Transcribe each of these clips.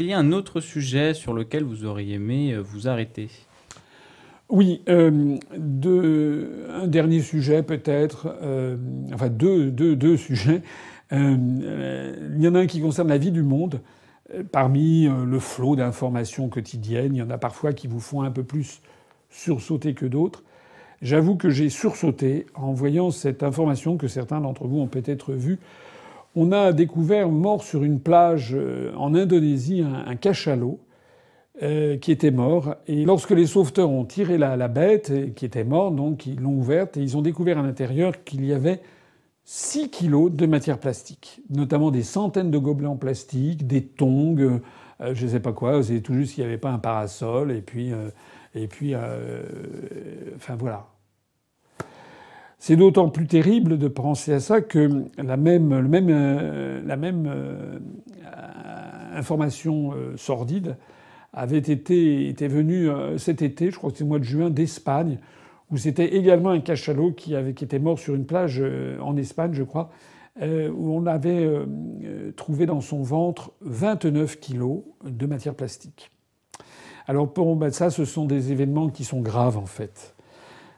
qu'il y a un autre sujet sur lequel vous auriez aimé vous arrêter? Oui, un dernier sujet peut-être, enfin deux sujets. Il y en a un qui concerne la vie du monde. Parmi le flot d'informations quotidiennes, il y en a parfois qui vous font un peu plus sursauter que d'autres. J'avoue que j'ai sursauté en voyant cette information que certains d'entre vous ont peut-être vue. On a découvert mort sur une plage en Indonésie un cachalot qui était mort. Et lorsque les sauveteurs ont tiré la bête, qui était morte, donc ils l'ont ouverte, et ils ont découvert à l'intérieur qu'il y avait 6 kilos de matière plastique, notamment des centaines de gobelets en plastique, des tongs, je sais pas quoi. C'est tout juste qu'il n'y avait pas un parasol. Enfin voilà. C'est d'autant plus terrible de penser à ça que la même information sordide était venue cet été, je crois que c'est le mois de juin, d'Espagne, où c'était également un cachalot qui était mort sur une plage en Espagne, je crois, où on avait trouvé dans son ventre 29 kilos de matière plastique. Alors ça, ce sont des événements qui sont graves en fait.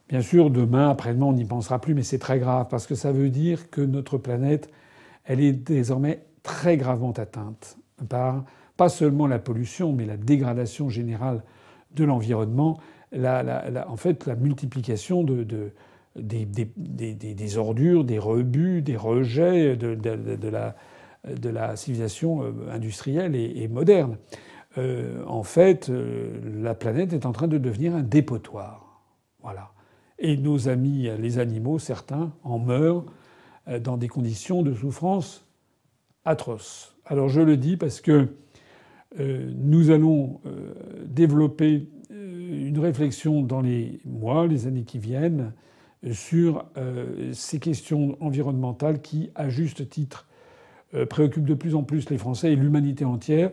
Bien sûr, demain, après-demain, on n'y pensera plus, mais c'est très grave parce que ça veut dire que notre planète, elle est désormais très gravement atteinte par pas seulement la pollution, mais la dégradation générale de l'environnement, en fait, la multiplication des ordures, des rebuts, des rejets de la civilisation industrielle et moderne. En fait, la planète est en train de devenir un dépotoir. Voilà. Et nos amis, les animaux, certains, en meurent dans des conditions de souffrance atroces. Alors je le dis parce que nous allons développer une réflexion dans les mois, les années qui viennent, sur ces questions environnementales qui, à juste titre, préoccupent de plus en plus les Français et l'humanité entière.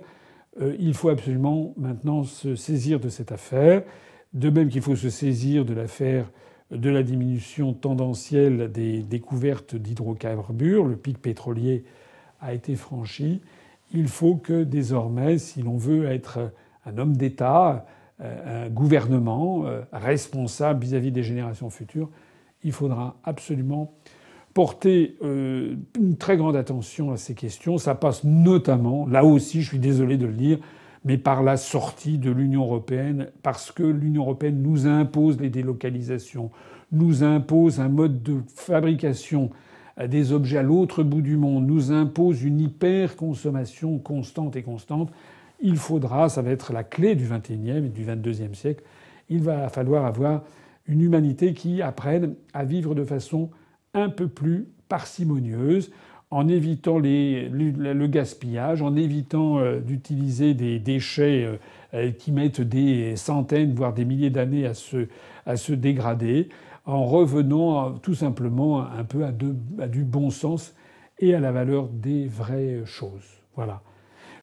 Il faut absolument maintenant se saisir de cette affaire, de même qu'il faut se saisir de l'affaire de la diminution tendancielle des découvertes d'hydrocarbures. Le pic pétrolier a été franchi. Il faut que désormais, si l'on veut être un homme d'État, un gouvernement responsable vis-à-vis des générations futures, il faudra absolument porter une très grande attention à ces questions. Ça passe notamment, là aussi, je suis désolé de le dire, mais par la sortie de l'Union européenne, parce que l'Union européenne nous impose les délocalisations, nous impose un mode de fabrication des objets à l'autre bout du monde, nous impose une hyper-consommation constante et constante. Il faudra, ça va être la clé du XXIe et du XXIIe siècle, il va falloir avoir une humanité qui apprenne à vivre de façon un peu plus parcimonieuse, en évitant le gaspillage, en évitant d'utiliser des déchets qui mettent des centaines, voire des milliers d'années à se dégrader, en revenant tout simplement un peu à du bon sens et à la valeur des vraies choses. Voilà.